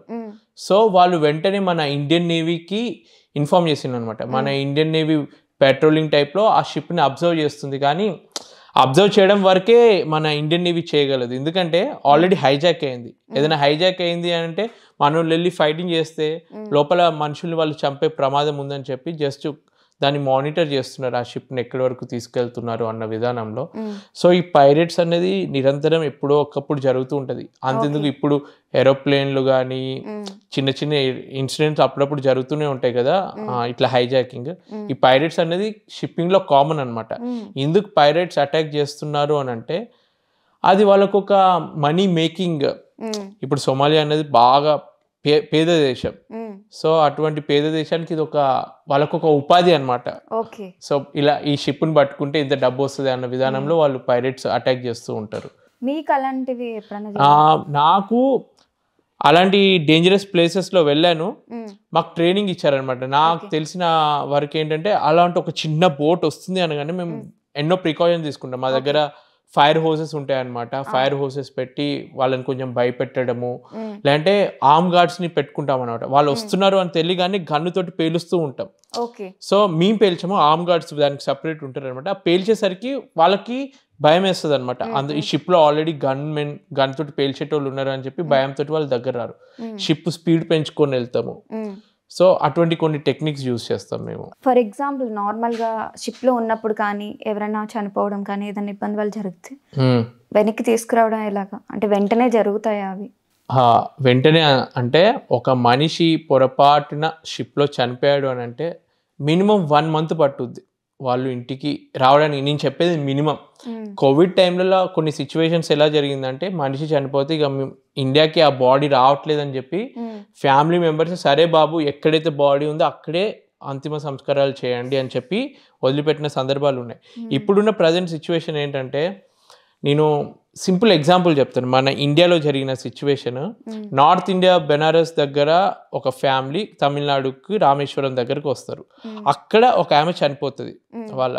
సో వాళ్ళు వెంటనే మన ఇండియన్ నేవీకి ఇన్ఫార్మ్ చేసిందనమాట. మన ఇండియన్ నేవీ పెట్రోలింగ్ టైప్లో ఆ షిప్ని అబ్జర్వ్ చేస్తుంది, కానీ అబ్జర్వ్ చేయడం వరకే మన ఇండియన్ నేవీ చేయగలదు. ఎందుకంటే ఆల్రెడీ హైజాక్ అయింది. ఏదైనా హైజాక్ అయింది అంటే మనం వెళ్ళి ఫైటింగ్ చేస్తే లోపల మనుషుల్ని వాళ్ళు చంపే ప్రమాదం ఉందని చెప్పి జస్ట్ దాన్ని మానిటర్ చేస్తున్నారు, ఆ షిప్ని ఎక్కడి వరకు తీసుకెళ్తున్నారు అన్న విధానంలో. సో ఈ పైరేట్స్ అనేది నిరంతరం ఎప్పుడో ఒకప్పుడు జరుగుతూ ఉంటుంది. అంతెందుకు ఇప్పుడు ఏరోప్లేన్లు కానీ చిన్న చిన్న ఇన్సిడెంట్స్ అప్పుడప్పుడు జరుగుతూనే ఉంటాయి కదా, ఇట్లా హైజాకింగ్. ఈ పైరేట్స్ అనేది షిప్పింగ్లో కామన్ అనమాట. ఎందుకు పైరేట్స్ అటాక్ చేస్తున్నారు అని అంటే అది వాళ్ళకు ఒక మనీ మేకింగ్. ఇప్పుడు సొమాలియా అనేది బాగా పేద దేశం. సో అటువంటి పేద దేశానికి ఇది వాళ్ళకు ఒక ఉపాధి అనమాట. సో ఇలా ఈ షిప్ని పట్టుకుంటే ఇంత డబ్బు వస్తుంది అన్న విధానంలో వాళ్ళు పైరేట్స్ అటాక్ చేస్తూ ఉంటారు. మీకు అలాంటివి నాకు అలాంటి డేంజరస్ ప్లేసెస్లో వెళ్ళాను, మాకు ట్రైనింగ్ ఇచ్చారనమాట. నాకు తెలిసిన వరకు ఏంటంటే అలాంటి ఒక చిన్న బోట్ వస్తుంది అనగానే మేము ఎన్నో ప్రికాషన్ తీసుకుంటాం. మా దగ్గర ఫైర్ హోసెస్ ఉంటాయి అనమాట. ఫైర్ హోసెస్ పెట్టి వాళ్ళని కొంచెం భయపెట్టడము, లేదంటే ఆర్మ్ గార్డ్స్ని పెట్టుకుంటాం అనమాట. వాళ్ళు వస్తున్నారు అని తెలియగానే గన్నుతోటి పేలుస్తూ ఉంటాం. సో మేము పేల్చాము, ఆర్మ్ గార్డ్స్ దానికి సపరేట్ ఉంటారు అనమాట. ఆ పేల్చేసరికి వాళ్ళకి భయం వేస్తుంది అనమాట. ఈ షిప్లో ఆల్రెడీ గన్ తోటి పేల్చేటోళ్ళు ఉన్నారు అని చెప్పి భయంతో వాళ్ళు దగ్గర రారు. షిప్ స్పీడ్ పెంచుకొని వెళ్తాము. సో అటువంటి కొన్ని టెక్నిక్స్ యూజ్ చేస్తాం మేము. ఫర్ ఎగ్జాంపుల్ నార్మల్గా షిప్లో ఉన్నప్పుడు కానీ ఎవరైనా చనిపోవడం కానీ ఏదైనా ఇబ్బంది వాళ్ళు జరిగితే వెనక్కి తీసుకురావడం ఎలాగా, అంటే వెంటనే జరుగుతాయా అవి? వెంటనే అంటే ఒక మనిషి పొరపాటున షిప్లో చనిపోయాడు అని అంటే మినిమం 1 month పట్టుద్ది వాళ్ళు ఇంటికి రావడానికి. నేను చెప్పేది మినిమం. కోవిడ్ టైంలలో కొన్ని సిచ్యువేషన్స్ ఎలా జరిగిందంటే మనిషి చనిపోతే ఇక ఇండియాకి ఆ బాడీ రావట్లేదని చెప్పి ఫ్యామిలీ మెంబర్స్ సరే బాబు ఎక్కడైతే బాడీ ఉందో అక్కడే అంతిమ సంస్కారాలు చేయండి అని చెప్పి వదిలిపెట్టిన సందర్భాలు ఉన్నాయి. ఇప్పుడున్న ప్రజెంట్ సిచ్యువేషన్ ఏంటంటే నేను సింపుల్ ఎగ్జాంపుల్ చెప్తాను. మన ఇండియాలో జరిగిన సిచ్యువేషన్, నార్త్ ఇండియా బెనారస్ దగ్గర ఒక ఫ్యామిలీ తమిళనాడుకి రామేశ్వరం దగ్గరకు వస్తారు. అక్కడ ఒక ఆమె చనిపోతుంది, వాళ్ళ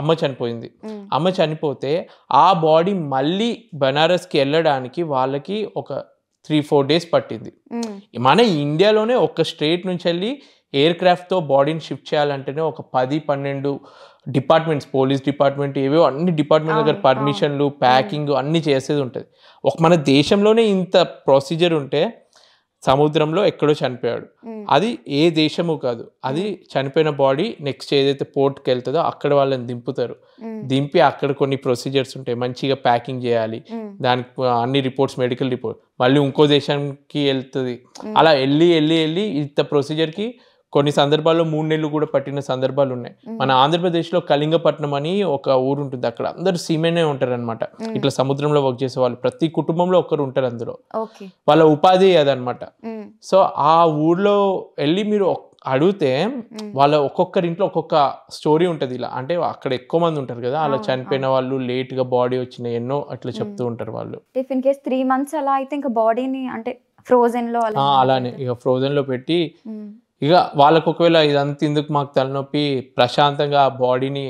అమ్మ చనిపోయింది. అమ్మ చనిపోతే ఆ బాడీ మళ్ళీ బెనారస్కి వెళ్ళడానికి వాళ్ళకి ఒక 3-4 days పట్టింది. మన ఇండియాలోనే ఒక స్టేట్ నుంచి వెళ్ళి ఎయిర్ క్రాఫ్ట్తో బాడీని షిఫ్ట్ చేయాలంటేనే ఒక 10-12 డిపార్ట్మెంట్స్, పోలీస్ డిపార్ట్మెంట్, ఏవో అన్ని డిపార్ట్మెంట్ దగ్గర పర్మిషన్లు, ప్యాకింగ్ అన్ని చేసేది ఉంటుంది. మన దేశంలోనే ఇంత ప్రొసీజర్ ఉంటే సముద్రంలో ఎక్కడో చనిపోయాడు, అది ఏ దేశము కాదు, అది చనిపోయిన బాడీ నెక్స్ట్ ఏదైతే పోర్ట్కి వెళ్తుందో అక్కడ వాళ్ళని దింపుతారు. దింపి అక్కడ కొన్ని ప్రొసీజర్స్ ఉంటాయి, మంచిగా ప్యాకింగ్ చేయాలి, దానికి అన్ని రిపోర్ట్స్, మెడికల్ రిపోర్ట్, మళ్ళీ ఇంకో దేశానికి వెళ్తుంది. అలా వెళ్ళి వెళ్ళి వెళ్ళి ఇంత ప్రొసీజర్కి కొన్ని సందర్భాల్లో 3 నెలలు కూడా పట్టిన సందర్భాలు ఉన్నాయి. మన ఆంధ్రప్రదేశ్లో కళింగపట్నం అని ఒక ఊరు ఉంటుంది, అక్కడ అందరు సీమెనే ఉంటారు అనమాట. ఇట్లా సముద్రంలో వర్క్ చేసే వాళ్ళు ప్రతి కుటుంబంలో ఒకరు ఉంటారు అందులో, వాళ్ళ ఉపాధి అదనమాట. సో ఆ ఊర్లో వెళ్ళి మీరు అడిగితే వాళ్ళ ఒక్కొక్కరి ఇంట్లో ఒక్కొక్క స్టోరీ ఉంటుంది. ఇలా అంటే అక్కడ ఎక్కువ మంది ఉంటారు కదా, అలా చనిపోయిన వాళ్ళు, లేట్ గా బాడీ వచ్చిన ఎన్నో అట్లా చెప్తూ ఉంటారు వాళ్ళు. ఇఫ్ ఇన్ కేస్ 3 months అలా అయితే ఇంకా బాడీని అంటే ఫ్రోజన్ లో అలానే ఇక ఫ్రోజన్ లో పెట్టి ఇక వాళ్ళకు ఒకవేళ ఇదంతా ఎందుకు మాకు తలనొప్పి, ప్రశాంతంగా ఆ బాడీని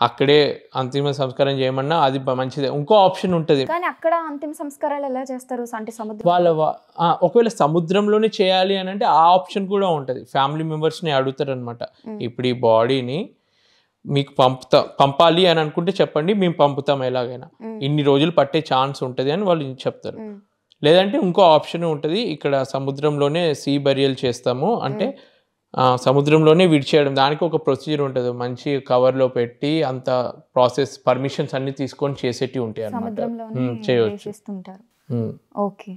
అక్కడే అంతిమ సంస్కారం చేయమన్నా అది మంచిదే. ఇంకో ఆప్షన్ ఉంటుంది. కానీ అక్కడ అంతిమ సంస్కారాలు ఎలా చేస్తారు అంటే సముద్రం వాళ్ళ ఒకవేళ సముద్రంలోనే చేయాలి అని అంటే ఆ ఆప్షన్ కూడా ఉంటుంది. ఫ్యామిలీ మెంబర్స్ని అడుగుతారు అనమాట, ఇప్పుడు ఈ బాడీని మీకు పంపాలి అని అనుకుంటే చెప్పండి, మేము పంపుతాం, ఎలాగైనా ఇన్ని రోజులు పట్టే ఛాన్స్ ఉంటుంది అని వాళ్ళు చెప్తారు. లేదంటే ఇంకో ఆప్షన్ ఉంటుంది, ఇక్కడ సముద్రంలోనే సీ బరియల్ చేస్తాము అంటే సముద్రంలోనే విడిచేయడం. దానికి ఒక ప్రొసీజర్ ఉంటుంది, మంచి కవర్లో పెట్టి అంత ప్రాసెస్ పర్మిషన్స్ అన్ని తీసుకొని చేసేటివి ఉంటాయి అన్నమాట, చేయవచ్చు. ఓకే.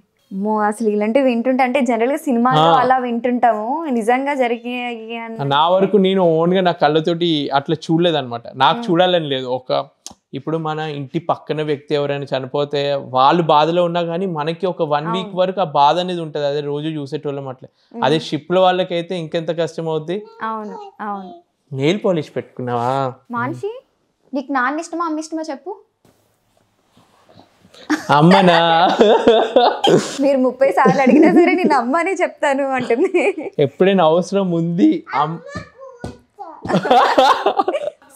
అసలు ఇలాంటివి వింటుంటే అంటే జనరల్ గా సినిమాలో అలా వింటుంటాము, నిజంగా జరిగాయి. నా వరకు నేను ఓన్ గా నా కళ్ళతోటి అట్లా చూడలేదన్నమాట. నాకు చూడాలని లేదు. ఇప్పుడు మన ఇంటి పక్కన వ్యక్తి ఎవరైనా చనిపోతే వాళ్ళు బాధలో ఉన్నా కానీ మనకి ఒక 1 week వరకు ఆ బాధ అనేది ఉంటుంది, అదే రోజు చూసేటోళ్ళం అట్లా. అదే షిప్ లో వాళ్ళకైతే ఇంకెంత కష్టం అవుద్ది. అవును అవును. నెయిల్ పాలిష్ పెట్టుకున్నావా మాన్షి? నీకు నాన్న ఇష్టమా అమ్మ ఇష్టమా చెప్పు. అమ్మనా మీరు 30 సార్లు అడిగినా సరే నేను అమ్మనే చెప్తాను అంటుంది. ఎప్పుడైనా అవసరం ఉంది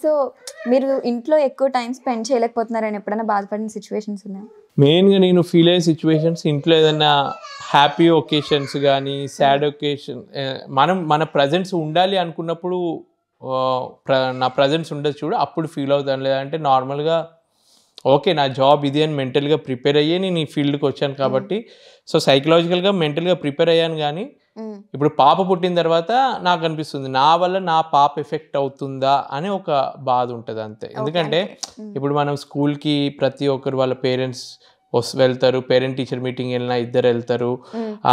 సో మీరు ఇంట్లో ఎక్కువ టైం స్పెండ్ చేయలేకపోతున్నారని ఎప్పుడైనా బాధపడిన సిచ్యువేషన్స్ ఉన్నాయా? మెయిన్గా నేను ఫీల్ అయ్యే సిచ్యువేషన్స్ ఇంట్లో ఏదైనా హ్యాపీ ఒకేషన్స్ కానీ సాడ్ ఒకేషన్ మన ప్రజెన్స్ ఉండాలి అనుకున్నప్పుడు నా ప్రజెన్స్ ఉండదు చూడు, అప్పుడు ఫీల్ అవుతాను. లేదంటే నార్మల్గా ఓకే నా జాబ్ ఇది అని మెంటల్గా ప్రిపేర్ అయ్యే నేను ఈ ఫీల్డ్కి వచ్చాను కాబట్టి సో సైకలాజికల్గా మెంటల్గా ప్రిపేర్ అయ్యాను. కానీ ఇప్పుడు పాప పుట్టిన తర్వాత నాకు అనిపిస్తుంది నా వల్ల నా పాప ఎఫెక్ట్ అవుతుందా అని ఒక బాధ ఉంటుంది అంతే. ఎందుకంటే ఇప్పుడు మనం స్కూల్కి ప్రతి ఒక్కరు వాళ్ళ పేరెంట్స్ వెళ్తారు, పేరెంట్ టీచర్ మీటింగ్ వెళ్ళినా ఇద్దరు వెళ్తారు,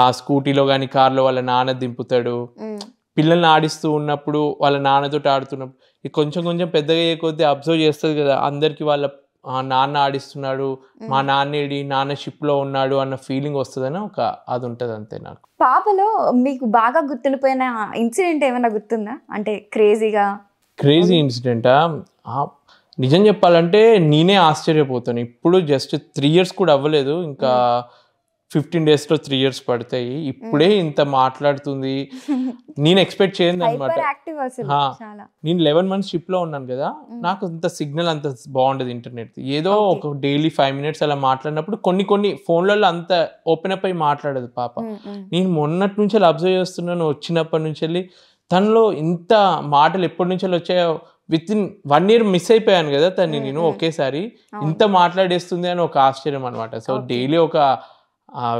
ఆ స్కూటీలో కానీ కార్లో వాళ్ళ నాన్న దింపుతాడు, పిల్లల్ని ఆడిస్తూ ఉన్నప్పుడు వాళ్ళ నాన్నతోటి ఆడుతున్నప్పుడు కొంచెం కొంచెం పెద్దగా అయ్యే కొద్దీ అబ్జర్వ్ చేస్తుంది కదా అందరికి వాళ్ళ నాన్న ఆడిస్తున్నాడు, మా నాన్న షిప్లో ఉన్నాడు అన్న ఫీలింగ్ వస్తుందని ఒక అది ఉంటుంది అంతే. నాకు పాపలో మీకు బాగా గుర్తుండిపోయిన ఇన్సిడెంట్ ఏమైనా గుర్తుందా? అంటే క్రేజీ ఇన్సిడెంటా? నిజం చెప్పాలంటే నేనే ఆశ్చర్యపోతాను. ఇప్పుడు జస్ట్ 3 years కూడా అవ్వలేదు, ఇంకా 15 daysలో 3 years పడతాయి. ఇప్పుడే ఇంత మాట్లాడుతుంది, నేను ఎక్స్పెక్ట్ చేయను అనమాట. నేను 11 months షిప్లో ఉన్నాను కదా, నాకు అంత సిగ్నల్ అంత బాగుండదు ఇంటర్నెట్. ఏదో ఒక డైలీ 5 minutes అలా మాట్లాడినప్పుడు కొన్ని ఫోన్లలో అంత ఓపెన్ అప్ అయి మాట్లాడదు పాప. నేను మొన్నటి నుంచి అలా అబ్జర్వ్ చేస్తున్నాను, వచ్చినప్పటి నుంచి వెళ్ళి తనలో ఇంత మాటలు ఎప్పటి నుంచి వచ్చాయో. విత్ ఇన్ 1 year మిస్ అయిపోయాను కదా తన్ని నేను ఒకేసారి, ఇంత మాట్లాడేస్తుంది అని ఒక ఆశ్చర్యం అనమాట. సో డైలీ ఒక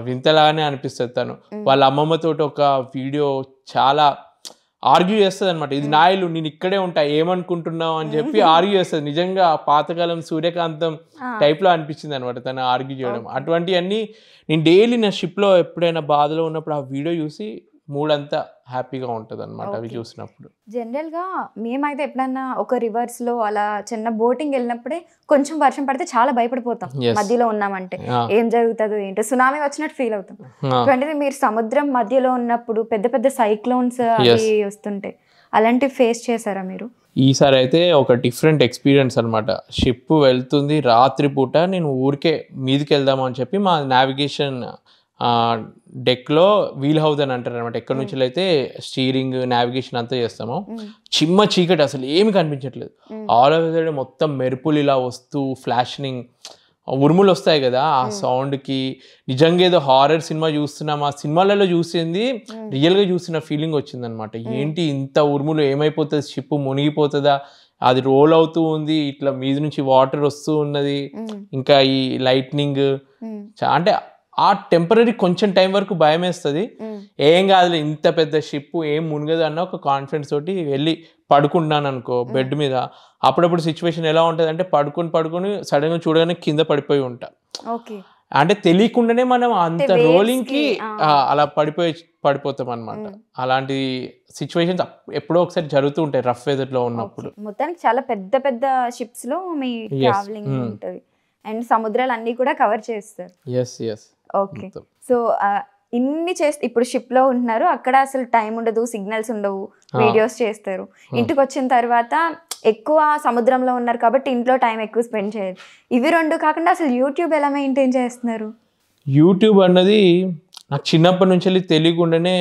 వింతలాగానే అనిపిస్తుంది. తను వాళ్ళ అమ్మమ్మతో ఒక వీడియో చాలా ఆర్గ్యూ చేస్తుంది అనమాట, ఇది నా ఇల్లు నేను ఇక్కడే ఉంటా ఏమనుకుంటున్నావు అని చెప్పి ఆర్గ్యూ చేస్తుంది. నిజంగా పాతకాలం సూర్యకాంతం టైప్లో అనిపించింది అనమాట తను ఆర్గ్యూ చేయడం. అటువంటివన్నీ నేను డైలీ నా షిప్లో ఎప్పుడైనా బాధలో ఉన్నప్పుడు ఆ వీడియో చూసి మూడంతా హ్యాపీగా ఉంటుంది అనమాట అవి చూసినప్పుడు. జనరల్గా మేమైతే ఎప్పుడన్నా ఒక రివర్స్లో అలా చిన్న బోటింగ్ వెళ్ళినప్పుడే కొంచెం వర్షం పడితే చాలా భయపడిపోతాం, మధ్యలో ఉన్నామంటే ఏం జరుగుతుందో ఏంటో సునామీ వచ్చినట్టు ఫీల్ అవుతాం. అటువంటిది మీరు సముద్రం మధ్యలో ఉన్నప్పుడు పెద్ద పెద్ద సైక్లోన్స్ అవి వస్తుంటాయి, అలాంటివి ఫేస్ చేశారా మీరు? ఈసారి అయితే ఒక డిఫరెంట్ ఎక్స్పీరియన్స్ అనమాట. షిప్ వెళ్తుంది రాత్రిపూట, నేను ఊరికే మీదికి వెళ్దాము అని చెప్పి మా నావిగేషన్ డెక్లో వీల్ హౌస్ అని అంటారు అనమాట. ఎక్కడి నుంచి అయితే స్టీరింగ్ నావిగేషన్ అంతా చేస్తాము. చిమ్మ చీకటి, అసలు ఏమి కనిపించట్లేదు. ఆల్ ఆఫ్ సైడ్ మొత్తం మెరుపులు ఇలా వస్తూ ఫ్లాషింగ్ ఉరుములు వస్తాయి కదా, ఆ సౌండ్కి నిజంగా ఏదో హారర్ సినిమా చూస్తున్నాం. ఆ సినిమాలలో చూసింది రియల్గా చూసిన ఫీలింగ్ వచ్చింది అనమాట. ఏంటి ఇంత ఉరుములు, ఏమైపోతుంది, షిప్ మునిగిపోతుందా, అది రోల్ అవుతూ ఉంది, ఇట్లా మీద నుంచి వాటర్ వస్తూ ఉన్నది, ఇంకా ఈ లైట్నింగ్ అంటే ఆ టెంపరీ కొంచెం టైం వరకు భయం వేస్తుంది. ఏం కాదులే ఇంత పెద్ద షిప్ ఏం మునగదు అన్న ఒక కాన్ఫిడెన్స్ తోటి వెళ్ళి పడుకుంటున్నాను అనుకో బెడ్ మీద. అప్పుడప్పుడు సిచ్యువేషన్ ఎలా ఉంటుంది అంటే పడుకొని సడన్గా చూడగానే కింద పడిపోయి ఉంటా. అంటే తెలియకుండానే మనం అంత రోలింగ్ కి అలా పడిపోతాం అనమాట. అలాంటి సిచ్యువేషన్స్ ఎప్పుడో ఒకసారి జరుగుతూ ఉంటాయి రఫ్ వెదర్ లో ఉన్నప్పుడు. మొత్తానికి చాలా పెద్ద పెద్ద షిప్స్ లో మీ ట్రావెలింగ్ ఉంటుంది అండ్ సముద్రాలు అన్ని కూడా కవర్ చేస్తారు. ఓకే, సో ఇన్ని చేస్తే ఇప్పుడు షిప్ లో ఉంటున్నారు, అక్కడ అసలు టైం ఉండదు, సిగ్నల్స్ ఉండవు, వీడియోస్ చేస్తారు. ఇంటికి వచ్చిన తర్వాత ఎక్కువ సముద్రంలో ఉన్నారు కాబట్టి ఇంట్లో టైం ఎక్కువ స్పెండ్ చేయరు. ఇవి రెండు కాకుండా అసలు యూట్యూబ్ ఎలా మెయింటైన్ చేస్తున్నారు? యూట్యూబ్ అన్నది నాకు చిన్నప్పటి నుంచి తెలియకుండానే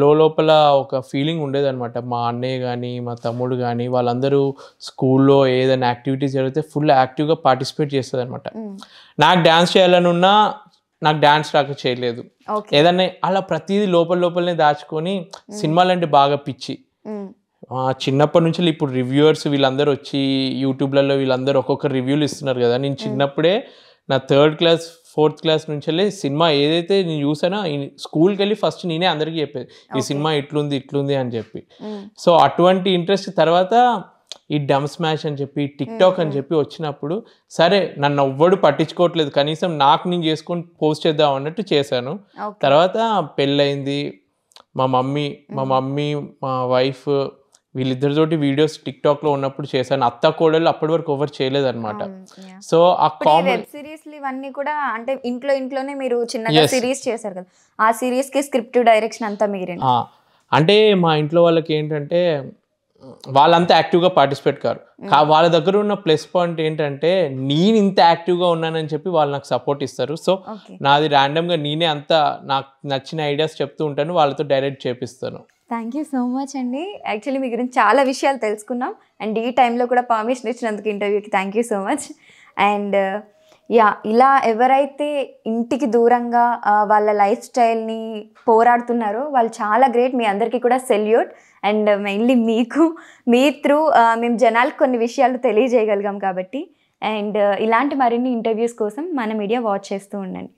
లోపల ఒక ఫీలింగ్ ఉండేదన్నమాట. మా అన్నయ్య కానీ మా తమ్ముడు కానీ వాళ్ళందరూ స్కూల్లో ఏదైనా యాక్టివిటీస్ జరిగితే ఫుల్ యాక్టివ్గా పార్టిసిపేట్ చేస్తుంది అనమాట. నాకు డ్యాన్స్ చేయాలని ఉన్నా నాకు డ్యాన్స్ రాక చేయలేదు, ఏదన్నా అలా ప్రతిదీ లోపలనే దాచుకొని సినిమాలంటే బాగా పిచ్చి. చిన్నప్పటి నుంచి ఇప్పుడు రివ్యూవర్స్ వీళ్ళందరూ వచ్చి యూట్యూబ్లలో వీళ్ళందరూ ఒక్కొక్క రివ్యూలు ఇస్తున్నారు కదా. నేను చిన్నప్పుడే నా 3rd class 4th class నుంచి వెళ్ళి సినిమా ఏదైతే నేను చూసానో స్కూల్కి వెళ్ళి ఫస్ట్ నేనే అందరికీ చెప్పేది ఈ సినిమా ఇట్లుంది అని చెప్పి. సో అటువంటి ఇంట్రెస్ట్ తర్వాత ఈ డమ్ స్మాష్ అని చెప్పి టిక్ టాక్ అని చెప్పి వచ్చినప్పుడు సరే నన్ను ఎవ్వడు పట్టించుకోవట్లేదు, కనీసం నాకు నేను చేసుకొని పోస్ట్ చేద్దాం అన్నట్టు చేశాను. తర్వాత పెళ్ళయింది, మా మమ్మీ మా వైఫ్ వీళ్ళిద్దరితోటి వీడియోస్ టిక్ టాక్ లో ఉన్నప్పుడు చేశాను. అత్త కోడలు అప్పటి వరకు ఎవరు చేయలేదు అనమాట. సో ఆ వెబ్ సిరీస్ ఇవన్నీ కూడా అంటే ఇంట్లోనే మీరు చిన్నగా సిరీస్ చేశారు కదా, ఆ సిరీస్ కి స్క్రిప్ట్ డైరెక్షన్ అంతా మీరే? అంటే మా ఇంట్లో వాళ్ళకి ఏంటంటే వాళ్ళంతా యాక్టివ్గా పార్టిసిపేట్ కారు. వాళ్ళ దగ్గర ఉన్న ప్లస్ పాయింట్ ఏంటంటే నేను ఇంత యాక్టివ్గా ఉన్నానని చెప్పి వాళ్ళు నాకు సపోర్ట్ ఇస్తారు. సో నాది ర్యాండమ్గా నేనే అంతా నాకు నచ్చిన ఐడియాస్ చెప్తూ ఉంటాను, వాళ్ళతో డైరెక్ట్ చేపిస్తాను. థ్యాంక్ యూ సో మచ్ అండి. యాక్చువల్లీ మీ గురించి చాలా విషయాలు తెలుసుకున్నాం అండ్ ఈ టైంలో కూడా పర్మిషన్ ఇచ్చినందుకు ఇంటర్వ్యూకి thank you so much. And ఇలా ఎవరైతే ఇంటికి దూరంగా వాళ్ళ లైఫ్ స్టైల్ని పోరాడుతున్నారో వాళ్ళు చాలా గ్రేట్. మీ అందరికీ కూడా సెల్యూట్. అండ్ మెయిన్లీ మీకు మీ త్రూ మేము జనాలకు కొన్ని విషయాలు తెలియజేయగలిగాం కాబట్టి. అండ్ ఇలాంటి మరిన్ని ఇంటర్వ్యూస్ కోసం మన మీడియా వాచ్ చేస్తూ ఉండండి.